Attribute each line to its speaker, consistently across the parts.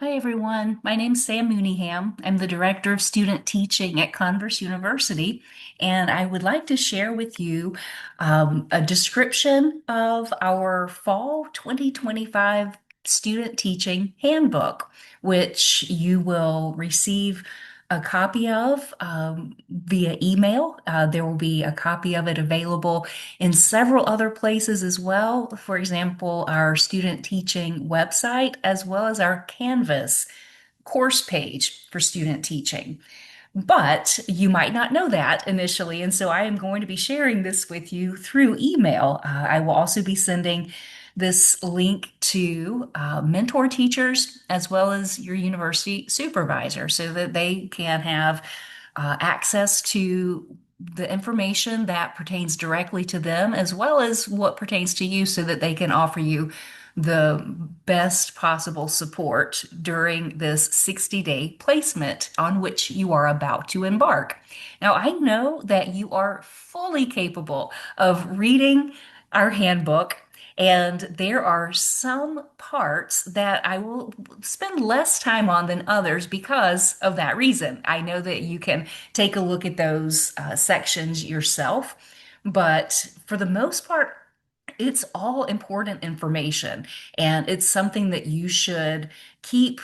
Speaker 1: Hi, everyone. My name's Sam Mooneyham. I'm the Director of Student Teaching at Converse University, and I would like to share with you a description of our Fall 2025 Student Teaching Handbook, which you will receive a copy of via email. There will be a copy of it available in several other places as well. For example, our student teaching website, as well as our Canvas course page for student teaching. But you might not know that initially, and so I am going to be sharing this with you through email. I will also be sending this link to mentor teachers as well as your university supervisor so that they can have access to the information that pertains directly to them as well as what pertains to you so that they can offer you the best possible support during this 60-day placement on which you are about to embark. Now, I know that you are fully capable of reading our handbook, and there are some parts that I will spend less time on than others because of that reason. I know that you can take a look at those sections yourself, but for the most part, it's all important information, and it's something that you should keep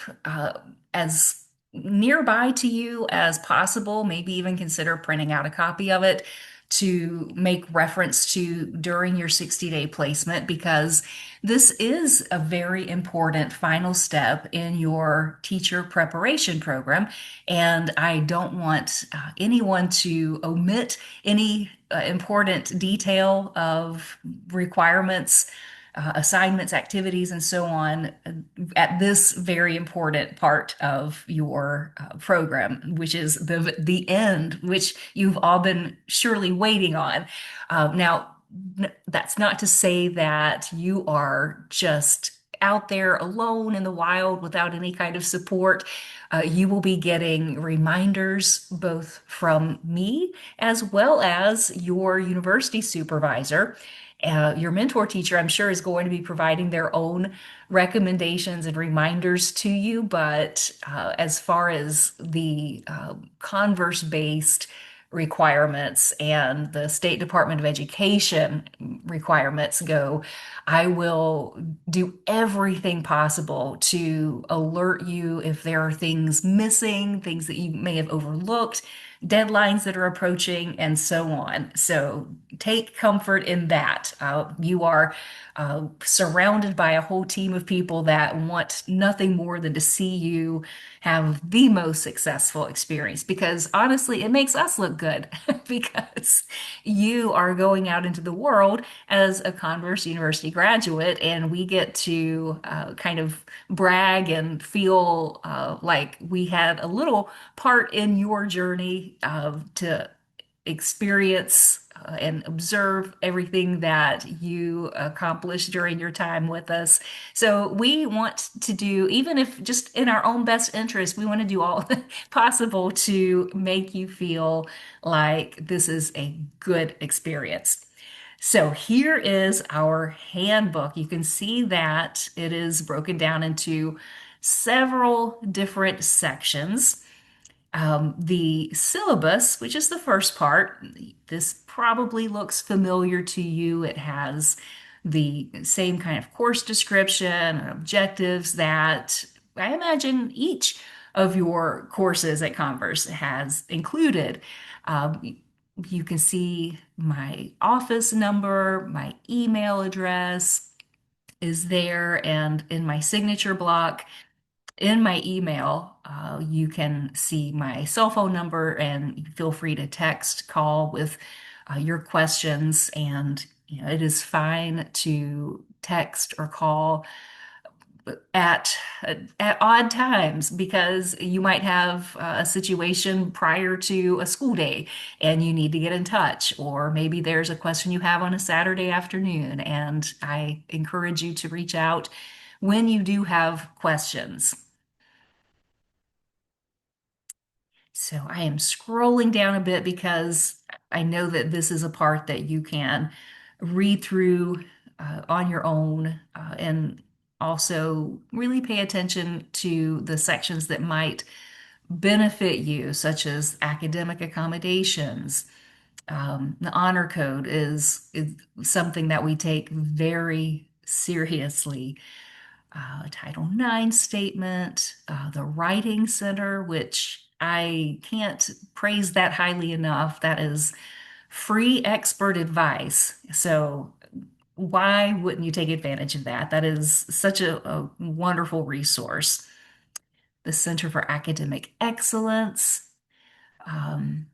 Speaker 1: as nearby to you as possible. Maybe even consider printing out a copy of it to make reference to during your 60-day placement, because this is a very important final step in your teacher preparation program. And I don't want anyone to omit any important detail of requirements, assignments, activities, and so on at this very important part of your program, which is the end, which you've all been surely waiting on. Now, that's not to say that you are just out there alone in the wild without any kind of support. You will be getting reminders both from me as well as your university supervisor. Your mentor teacher, I'm sure, is going to be providing their own recommendations and reminders to you. But as far as the Converse-based requirements and the State Department of Education requirements go, I will do everything possible to alert you if there are things missing, things that you may have overlooked, deadlines that are approaching, and so on. So take comfort in that. You are surrounded by a whole team of people that want nothing more than to see you have the most successful experience, because honestly, it makes us look good because you are going out into the world as a Converse University graduate, and we get to kind of brag and feel like we had a little part in your journey to experience and observe everything that you accomplished during your time with us. So we want to do, even if just in our own best interest, we want to do all possible to make you feel like this is a good experience. So here is our handbook. You can see that it is broken down into several different sections. The syllabus, which is the first part, this probably looks familiar to you. It has the same kind of course description and objectives that I imagine each of your courses at Converse has included. You can see my office number, my email address is there, and in my signature block, in my email, you can see my cell phone number, and feel free to text, call with your questions. And it is fine to text or call at at odd times, because you might have a situation prior to a school day and you need to get in touch, or maybe there's a question you have on a Saturday afternoon, and I encourage you to reach out when you do have questions. So I am scrolling down a bit because I know that this is a part that you can read through on your own. And also really pay attention to the sections that might benefit you, such as academic accommodations. The honor code is something that we take very seriously. Title IX statement, the Writing Center, which I can't praise that highly enough. That is free expert advice. So why wouldn't you take advantage of that? That is such a wonderful resource. The Center for Academic Excellence, um,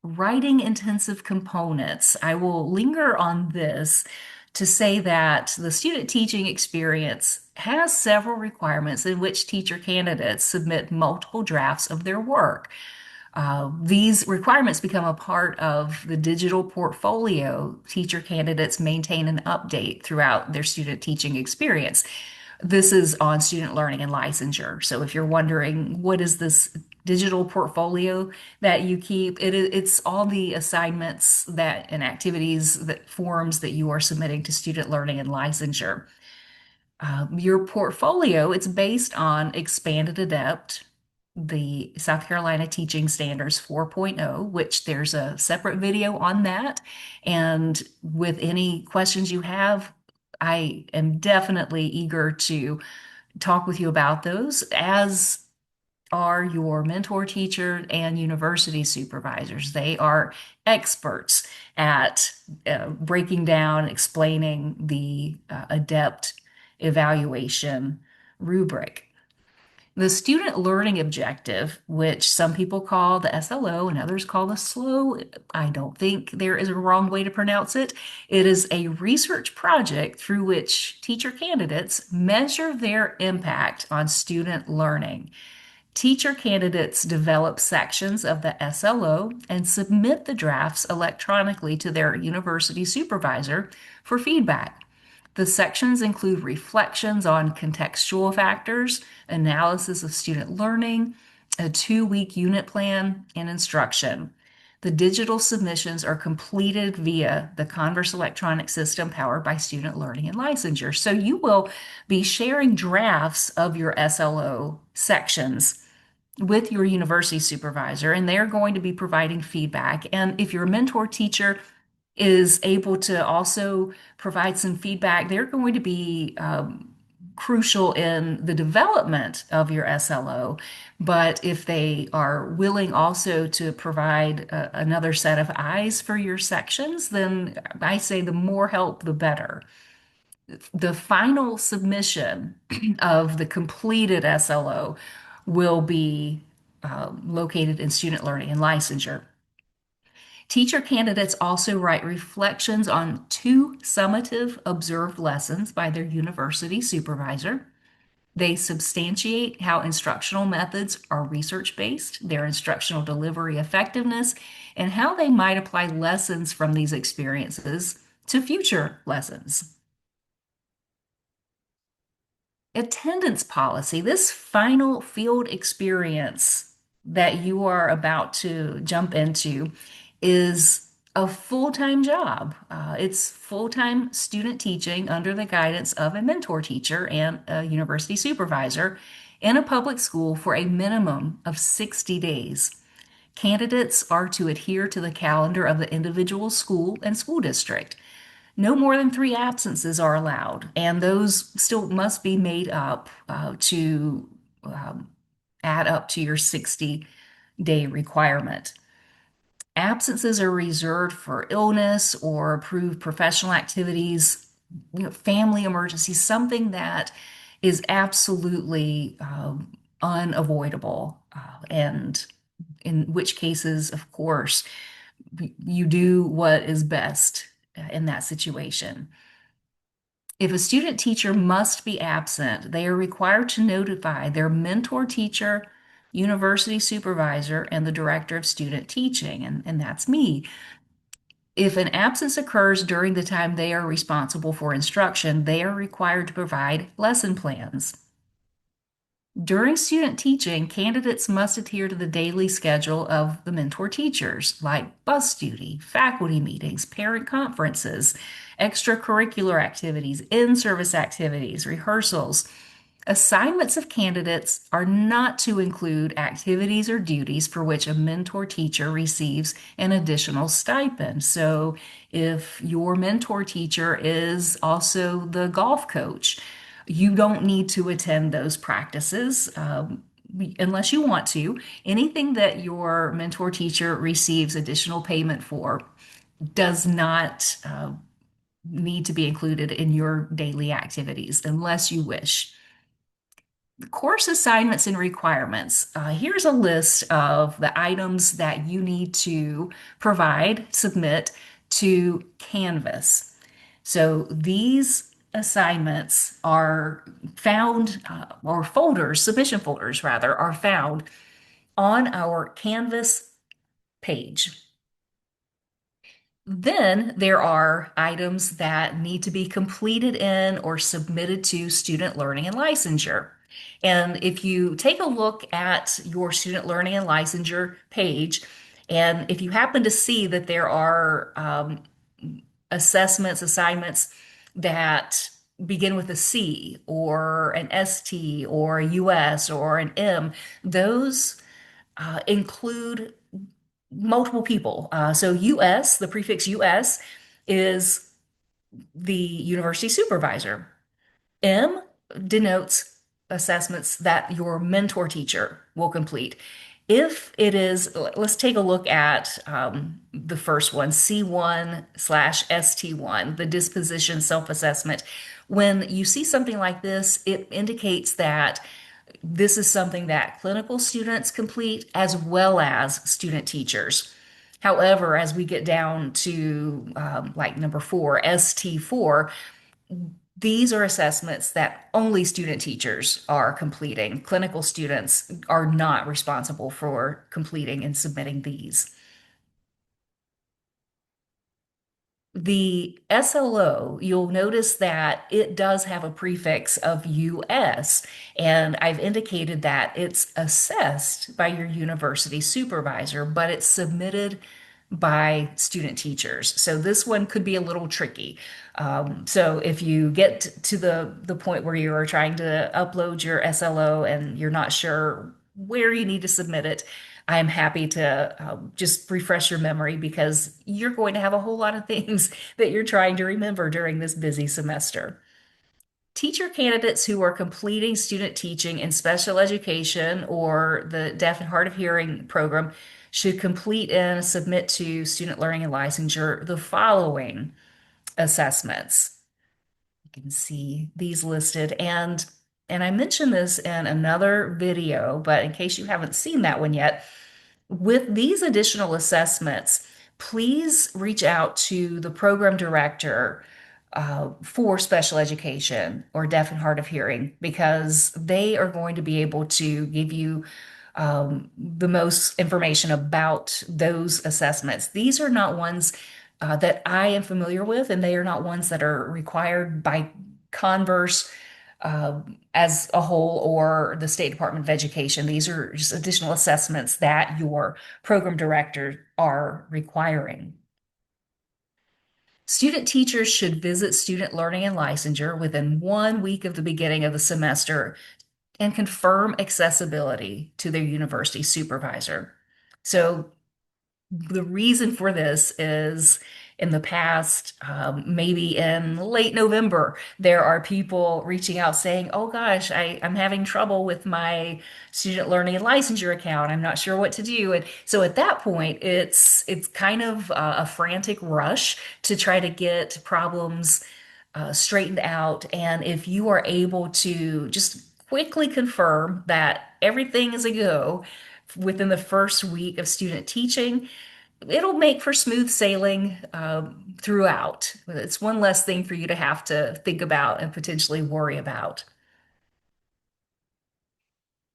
Speaker 1: writing intensive components. I will linger on this to say that the student teaching experience has several requirements in which teacher candidates submit multiple drafts of their work. These requirements become a part of the digital portfolio teacher candidates maintain and update throughout their student teaching experience. This is on student learning and licensure. So if you're wondering, what is this digital portfolio that you keep? It's all the assignments that and activities that forms that you are submitting to student learning and licensure. Your portfolio, it's based on Expanded Adept, the South Carolina Teaching Standards 4.0, which there's a separate video on that. And with any questions you have, I am definitely eager to talk with you about those, as are your mentor teacher and university supervisors. They are experts at breaking down, explaining the adept evaluation rubric. The student learning objective, which some people call the SLO and others call the SLO, I don't think there is a wrong way to pronounce it. It is a research project through which teacher candidates measure their impact on student learning. Teacher candidates develop sections of the SLO and submit the drafts electronically to their university supervisor for feedback. The sections include reflections on contextual factors, analysis of student learning, a 2-week unit plan, and instruction. The digital submissions are completed via the Converse electronic system powered by Student Learning and Licensure. So you will be sharing drafts of your SLO sections with your university supervisor, and they're going to be providing feedback. And if your mentor teacher is able to also provide some feedback, they're going to be crucial in the development of your SLO. But if they are willing also to provide another set of eyes for your sections, then I say the more help, the better. The final submission of the completed SLO will be located in student learning and licensure. Teacher candidates also write reflections on 2 summative observed lessons by their university supervisor. They substantiate how instructional methods are research-based, their instructional delivery effectiveness, and how they might apply lessons from these experiences to future lessons. Attendance policy, this final field experience that you are about to jump into, is a full-time job. It's full-time student teaching under the guidance of a mentor teacher and a university supervisor in a public school for a minimum of 60 days. Candidates are to adhere to the calendar of the individual school and school district. No more than 3 absences are allowed, and those still must be made up to um, add up to your 60-day requirement. Absences are reserved for illness or approved professional activities, family emergencies, something that is absolutely unavoidable, and in which cases, of course, you do what is best in that situation. If a student teacher must be absent, they are required to notify their mentor teacher, university supervisor, and the director of student teaching, and that's me. If an absence occurs during the time they are responsible for instruction, they are required to provide lesson plans. During student teaching, candidates must adhere to the daily schedule of the mentor teachers, like bus duty, faculty meetings, parent conferences, extracurricular activities, in-service activities, rehearsals. Assignments of candidates are not to include activities or duties for which a mentor teacher receives an additional stipend. So, if your mentor teacher is also the golf coach, you don't need to attend those practices unless you want to. Anything that your mentor teacher receives additional payment for does not need to be included in your daily activities unless you wish. Course assignments and requirements. Here's a list of the items that you need to provide, submit to Canvas. So these assignments are found, or folders, submission folders rather, are found on our Canvas page. Then there are items that need to be completed in or submitted to student learning and licensure. And if you take a look at your student learning and licensure page, and if you happen to see that there are assessments, assignments that begin with a C or an ST or a US or an M, those include multiple people. So US, the prefix US, is the university supervisor. M denotes assessments that your mentor teacher will complete. If it is, let's take a look at the first one, C1/ST1, the disposition self-assessment. When you see something like this, it indicates that this is something that clinical students complete as well as student teachers. However, as we get down to like number four, ST4, these are assessments that only student teachers are completing. Clinical students are not responsible for completing and submitting these. The SLO, you'll notice that it does have a prefix of US, and I've indicated that it's assessed by your university supervisor, but it's submitted by student teachers. So this one could be a little tricky. So if you get to the point where you are trying to upload your SLO and you're not sure where you need to submit it, I'm happy to just refresh your memory because you're going to have a whole lot of things that you're trying to remember during this busy semester. Teacher candidates who are completing student teaching in special education or the deaf and hard of hearing program should complete and submit to student learning and licensure the following assessments. You can see these listed, and I mentioned this in another video, but in case you haven't seen that one yet, with these additional assessments, please reach out to the program director for special education or deaf and hard of hearing because they are going to be able to give you the most information about those assessments. These are not ones that I am familiar with, and they are not ones that are required by Converse as a whole or the State Department of Education. These are just additional assessments that your program director are requiring. Student teachers should visit student learning and licensure within 1 week of the beginning of the semester and confirm accessibility to their university supervisor. So the reason for this is in the past, maybe in late November, there are people reaching out saying, "Oh gosh, I'm having trouble with my student learning and licensure account. I'm not sure what to do." And so at that point, it's kind of a frantic rush to try to get problems straightened out. And if you are able to just quickly confirm that everything is a go within the first week of student teaching, it'll make for smooth sailing throughout. It's one less thing for you to have to think about and potentially worry about.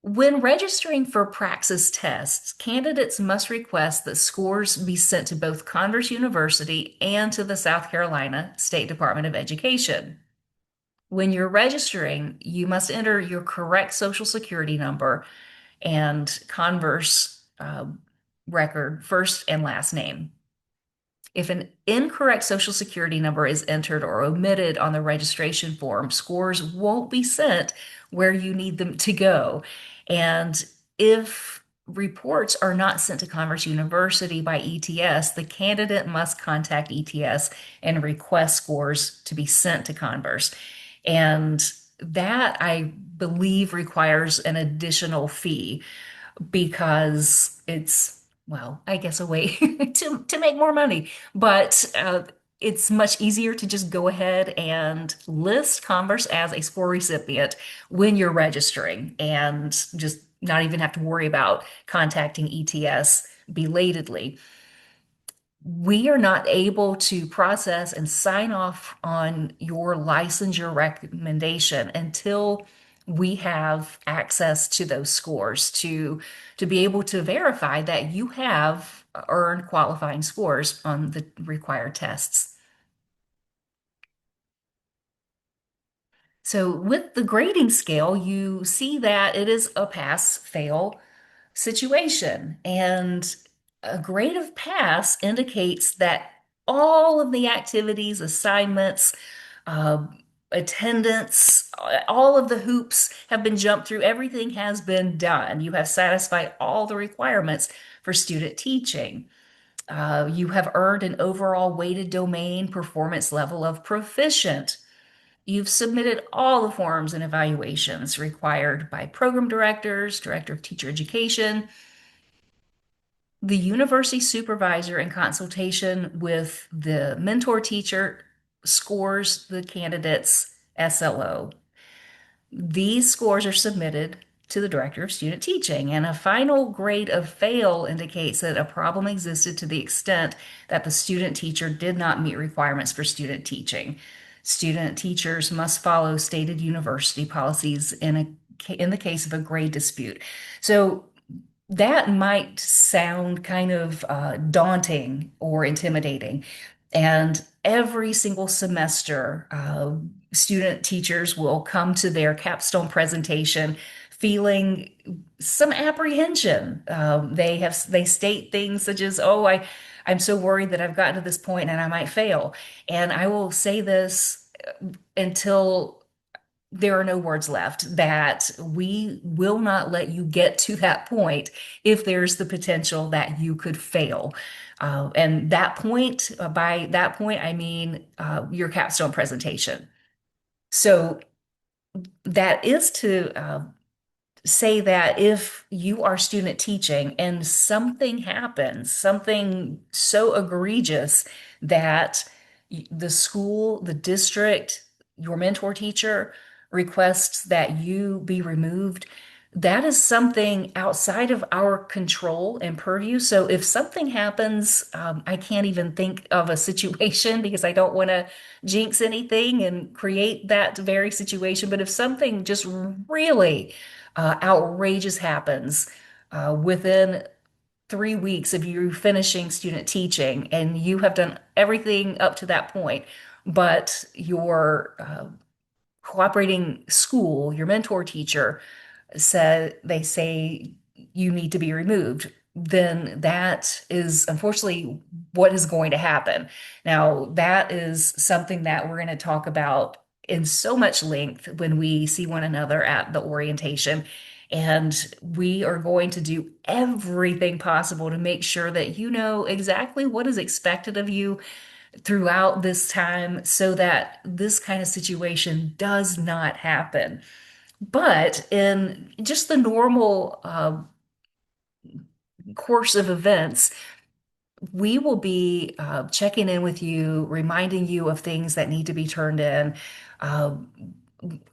Speaker 1: When registering for Praxis tests, candidates must request that scores be sent to both Converse University and to the South Carolina State Department of Education. When you're registering, you must enter your correct social security number and converse record, first and last name. If an incorrect social security number is entered or omitted on the registration form, scores won't be sent where you need them to go. And if reports are not sent to Converse University by ETS, the candidate must contact ETS and request scores to be sent to Converse. And that, I believe, requires an additional fee because it's, well, I guess a way to make more money. But it's much easier to just go ahead and list Converse as a score recipient when you're registering and just not even have to worry about contacting ETS belatedly. We are not able to process and sign off on your licensure recommendation until we have access to those scores to be able to verify that you have earned qualifying scores on the required tests. So with the grading scale, you see that it is a pass fail situation. And a grade of pass indicates that all of the activities, assignments, uh, attendance, all of the hoops have been jumped through. Everything has been done. You have satisfied all the requirements for student teaching. You have earned an overall weighted domain performance level of proficient. You've submitted all the forms and evaluations required by program directors, director of teacher education, the university supervisor, in consultation with the mentor teacher, scores the candidate's SLO. These scores are submitted to the director of student teaching, and a final grade of fail indicates that a problem existed to the extent that the student teacher did not meet requirements for student teaching. Student teachers must follow stated university policies in the case of a grade dispute. So that might sound kind of daunting or intimidating. And every single semester, student teachers will come to their capstone presentation feeling some apprehension. They state things such as, "Oh, I'm so worried that I've gotten to this point and I might fail." And I will say this until there are no words left, that we will not let you get to that point if there's the potential that you could fail. And that point, by that point, I mean your capstone presentation. So that is to say that if you are student teaching and something happens, something so egregious that the school, the district, your mentor teacher requests that you be removed, that is something outside of our control and purview. So if something happens, I can't even think of a situation because I don't want to jinx anything and create that very situation. But if something just really outrageous happens within 3 weeks of you finishing student teaching and you have done everything up to that point, but your cooperating school, your mentor teacher, they say you need to be removed, then that is unfortunately what is going to happen. Now, that is something that we're going to talk about in so much length when we see one another at the orientation. And we are going to do everything possible to make sure that you know exactly what is expected of you throughout this time so that this kind of situation does not happen. But in just the normal course of events, we will be checking in with you, reminding you of things that need to be turned in, uh,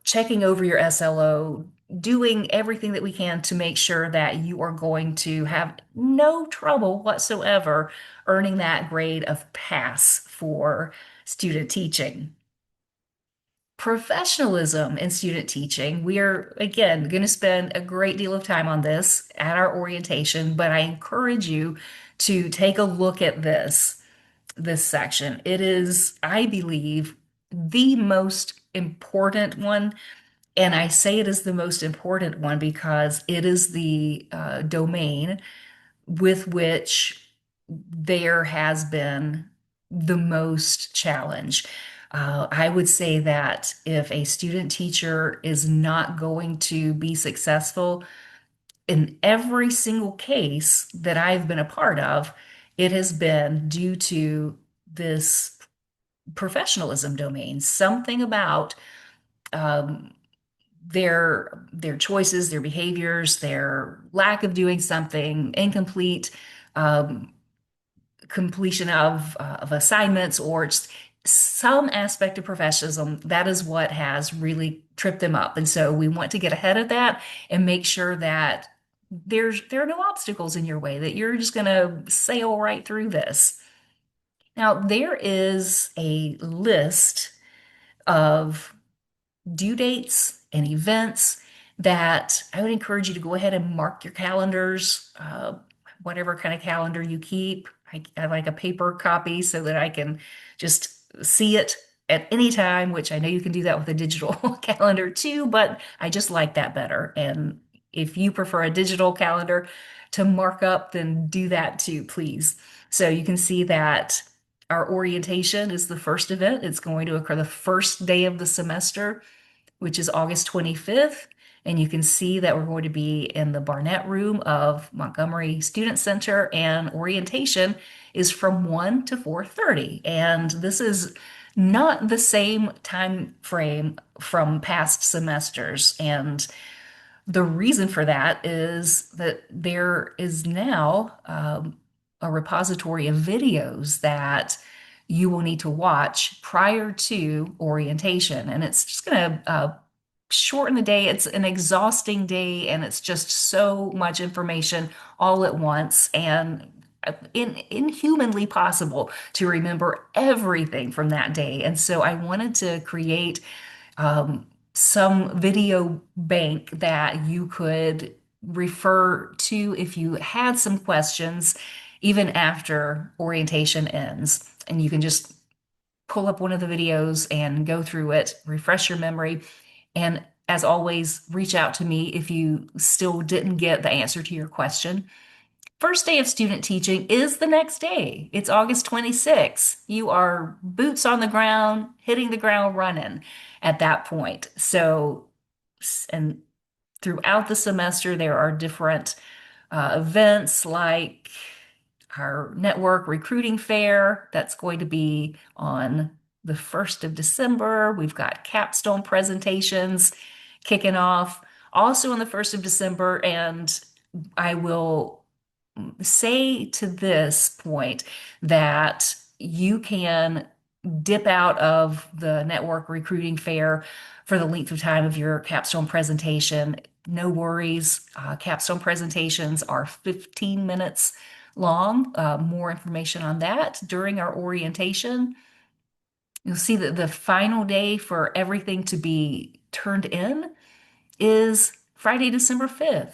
Speaker 1: checking over your SLO, doing everything that we can to make sure that you are going to have no trouble whatsoever earning that grade of pass for student teaching. Professionalism in student teaching. We are, again, going to spend a great deal of time on this at our orientation, but I encourage you to take a look at this section. It is, I believe, the most important one. And I say it is the most important one because it is the domain with which there has been the most challenge. I would say that if a student teacher is not going to be successful in every single case that I've been a part of, it has been due to this professionalism domain, something about um, their choices, their behaviors, their lack of doing something, incomplete um, completion of assignments, or just some aspect of professionalism. That is what has really tripped them up. And so we want to get ahead of that and make sure that there are no obstacles in your way, that you're just going to sail right through this. Now, there is a list of due dates and events that I would encourage you to go ahead and mark your calendars, whatever kind of calendar you keep. I like a paper copy so that I can just see it at any time, which I know you can do that with a digital calendar too, but I just like that better. And if you prefer a digital calendar to mark up, then do that too, please. So you can see that our orientation is the first event. It's going to occur the first day of the semester, which is August 25th. And you can see that we're going to be in the Barnett Room of Montgomery Student Center, and orientation is from 1 to 4:30. And this is not the same time frame from past semesters. And the reason for that is that there is now a repository of videos that you will need to watch prior to orientation. And it's just going to shorten the day. It's an exhausting day, and it's just so much information all at once. And inhumanly possible to remember everything from that day. And so I wanted to create um, some video bank that you could refer to if you had some questions, even after orientation ends. And you can just pull up one of the videos and go through it, refresh your memory. And as always, reach out to me if you still didn't get the answer to your question. First day of student teaching is the next day. It's August 26th. You are boots on the ground, hitting the ground running at that point. So, and throughout the semester, there are different events like our network recruiting fair that's going to be on the 1st of December. We've got capstone presentations kicking off also on the 1st of December. And I will say to this point that you can dip out of the network recruiting fair for the length of time of your capstone presentation. No worries. Capstone presentations are 15 minutes long. More information on that during our orientation. You'll see that the final day for everything to be turned in is Friday, December 5th.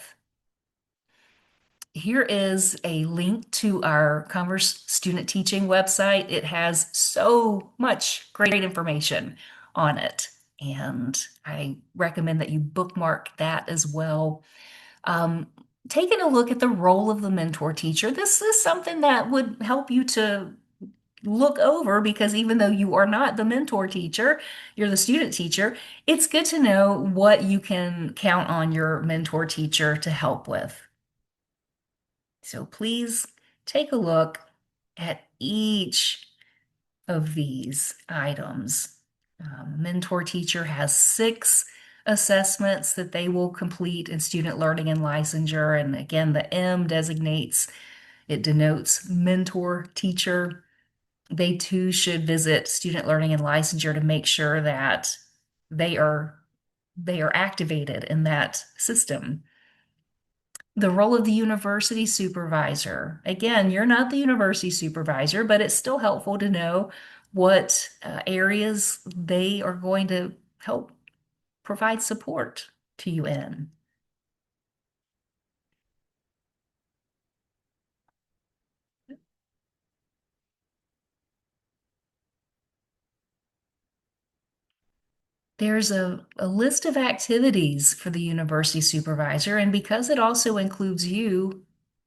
Speaker 1: Here is a link to our Converse student teaching website. It has so much great information on it, and I recommend that you bookmark that as well. Um, Taking a look at the role of the mentor teacher, this is something that would help you to look over, because even though you are not the mentor teacher, you're the student teacher, it's good to know what you can count on your mentor teacher to help with. So please take a look at each of these items. Mentor teacher has 6 assessments that they will complete in student learning and licensure. And again, the M it denotes mentor teacher. They too should visit student learning and licensure to make sure that they are they are activated in that system. The role of the university supervisor. Again, you're not the university supervisor, but it's still helpful to know what areas they are going to help provide support to you in. There's a list of activities for the university supervisor, and because it also includes you,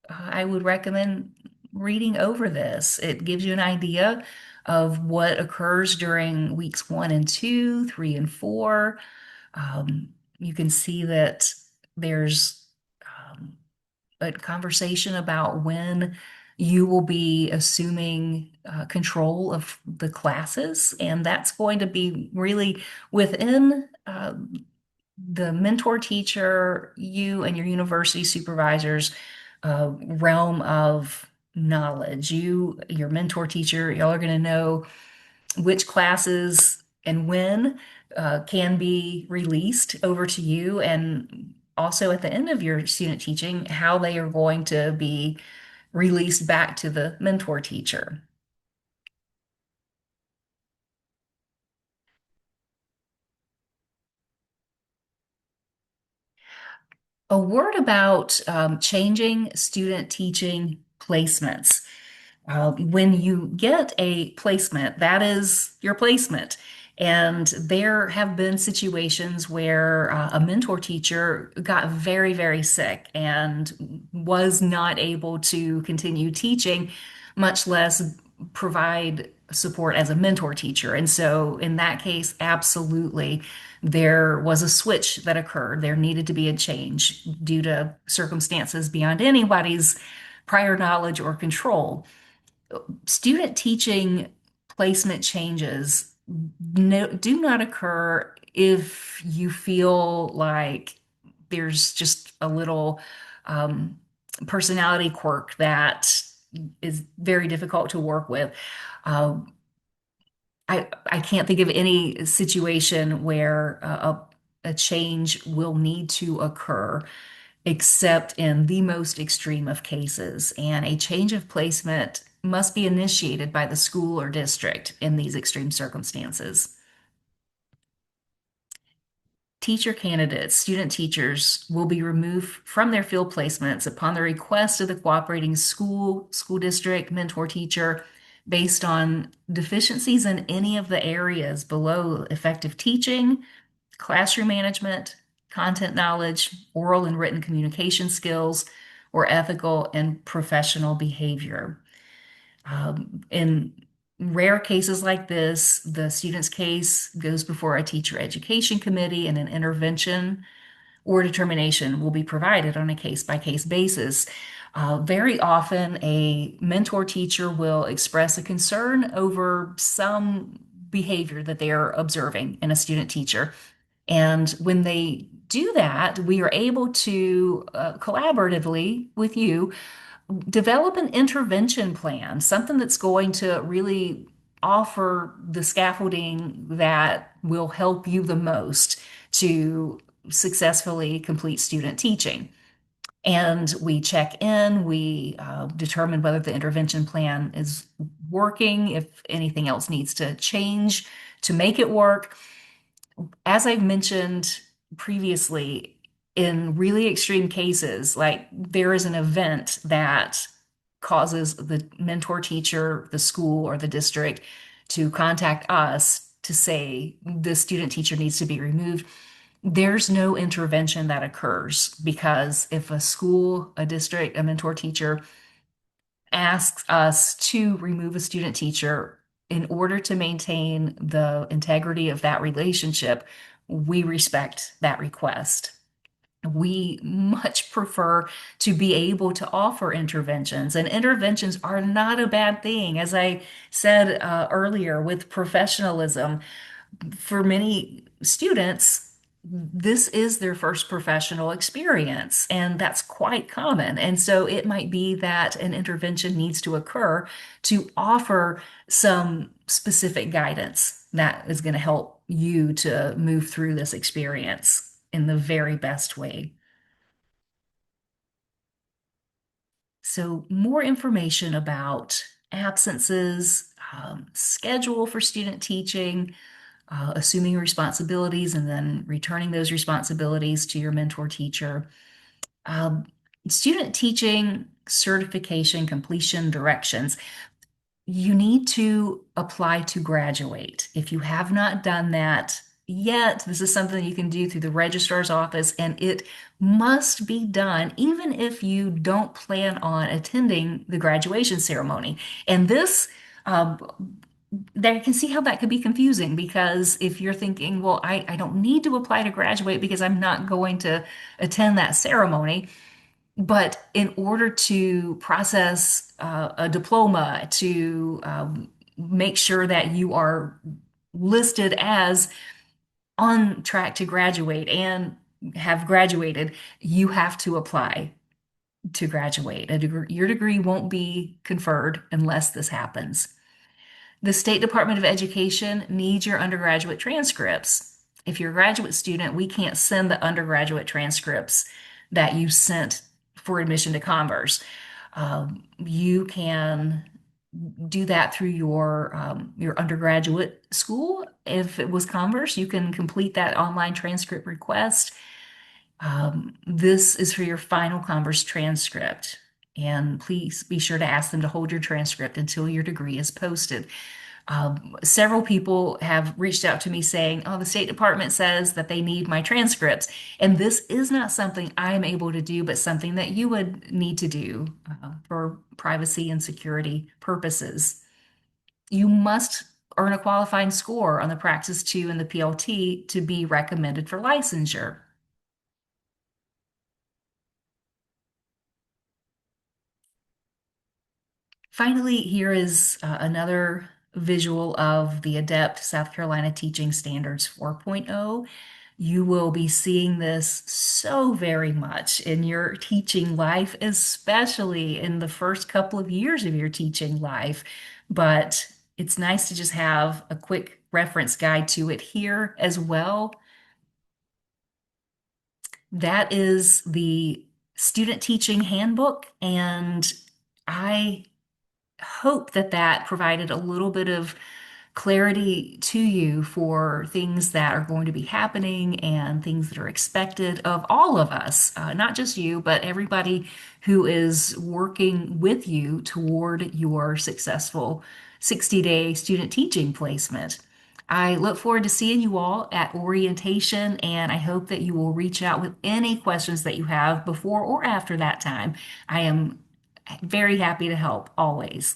Speaker 1: I would recommend reading over this. It gives you an idea of what occurs during weeks 1 and 2, 3 and 4. Um, you can see that there's um, a conversation about when you will be assuming control of the classes, and that's going to be really within the mentor teacher, you and your university supervisors realm of knowledge. Your mentor teacher, y'all are going to know which classes and when can be released over to you, and also at the end of your student teaching, how they are going to be released back to the mentor teacher. A word about changing student teaching placements. When you get a placement, that is your placement. And there have been situations where a mentor teacher got very, very sick and was not able to continue teaching, much less provide support as a mentor teacher. And so, in that case, absolutely, there was a switch that occurred. There needed to be a change due to circumstances beyond anybody's prior knowledge or control. Student teaching placement changes do not occur if you feel like there's just a little um, personality quirk that is very difficult to work with. Uh, I can't think of any situation where a change will need to occur except in the most extreme of cases. And a change of placement must be initiated by the school or district in these extreme circumstances. Teacher candidates, student teachers will be removed from their field placements upon the request of the cooperating school district, mentor teacher, based on deficiencies in any of the areas below: effective teaching, classroom management, content knowledge, oral and written communication skills, or ethical and professional behavior. In rare cases like this, the student's case goes before a teacher education committee, and an intervention or determination will be provided on a case by case basis. Very often, a mentor teacher will express a concern over some behavior that they are observing in a student teacher. And when they do that, we are able to collaboratively with you develop an intervention plan, something that's going to really offer the scaffolding that will help you the most to successfully complete student teaching. And we check in, we determine whether the intervention plan is working, if anything else needs to change to make it work. As I've mentioned previously, in really extreme cases, like there is an event that causes the mentor teacher, the school, or the district to contact us to say the student teacher needs to be removed. There's no intervention that occurs because if a school, a district, a mentor teacher asks us to remove a student teacher in order to maintain the integrity of that relationship, we respect that request. We much prefer to be able to offer interventions, and interventions are not a bad thing. As I said earlier, with professionalism, for many students, this is their first professional experience, and that's quite common. And so it might be that an intervention needs to occur to offer some specific guidance that is going to help you to move through this experience in the very best way. So, more information about absences, schedule for student teaching, assuming responsibilities and then returning those responsibilities to your mentor teacher. Um, Student teaching certification completion directions. You need to apply to graduate. If you have not done that, yet. This is something you can do through the registrar's office, and it must be done even if you don't plan on attending the graduation ceremony. And this, um, there, you can see how that could be confusing because if you're thinking, well, I don't need to apply to graduate because I'm not going to attend that ceremony. But in order to process a diploma, to make sure that you are listed as on track to graduate and have graduated, you have to apply to graduate. Your degree won't be conferred unless this happens. The State Department of Education needs your undergraduate transcripts. If you're a graduate student, we can't send the undergraduate transcripts that you sent for admission to Converse. You can do that through your undergraduate school. If it was Converse, you can complete that online transcript request. This is for your final Converse transcript. And please be sure to ask them to hold your transcript until your degree is posted. Several people have reached out to me saying, oh, the State Department says that they need my transcripts. And this is not something I am able to do, but something that you would need to do for privacy and security purposes. You must earn a qualifying score on the Praxis 2 and the PLT to be recommended for licensure. Finally, here is another visual of the ADEPT South Carolina Teaching Standards 4.0. You will be seeing this so very much in your teaching life, especially in the first couple of years of your teaching life. But it's nice to just have a quick reference guide to it here as well. That is the student teaching handbook, and I hope that that provided a little bit of clarity to you for things that are going to be happening and things that are expected of all of us, not just you, but everybody who is working with you toward your successful 60-day student teaching placement. I look forward to seeing you all at orientation, and I hope that you will reach out with any questions that you have before or after that time. I am very happy to help always.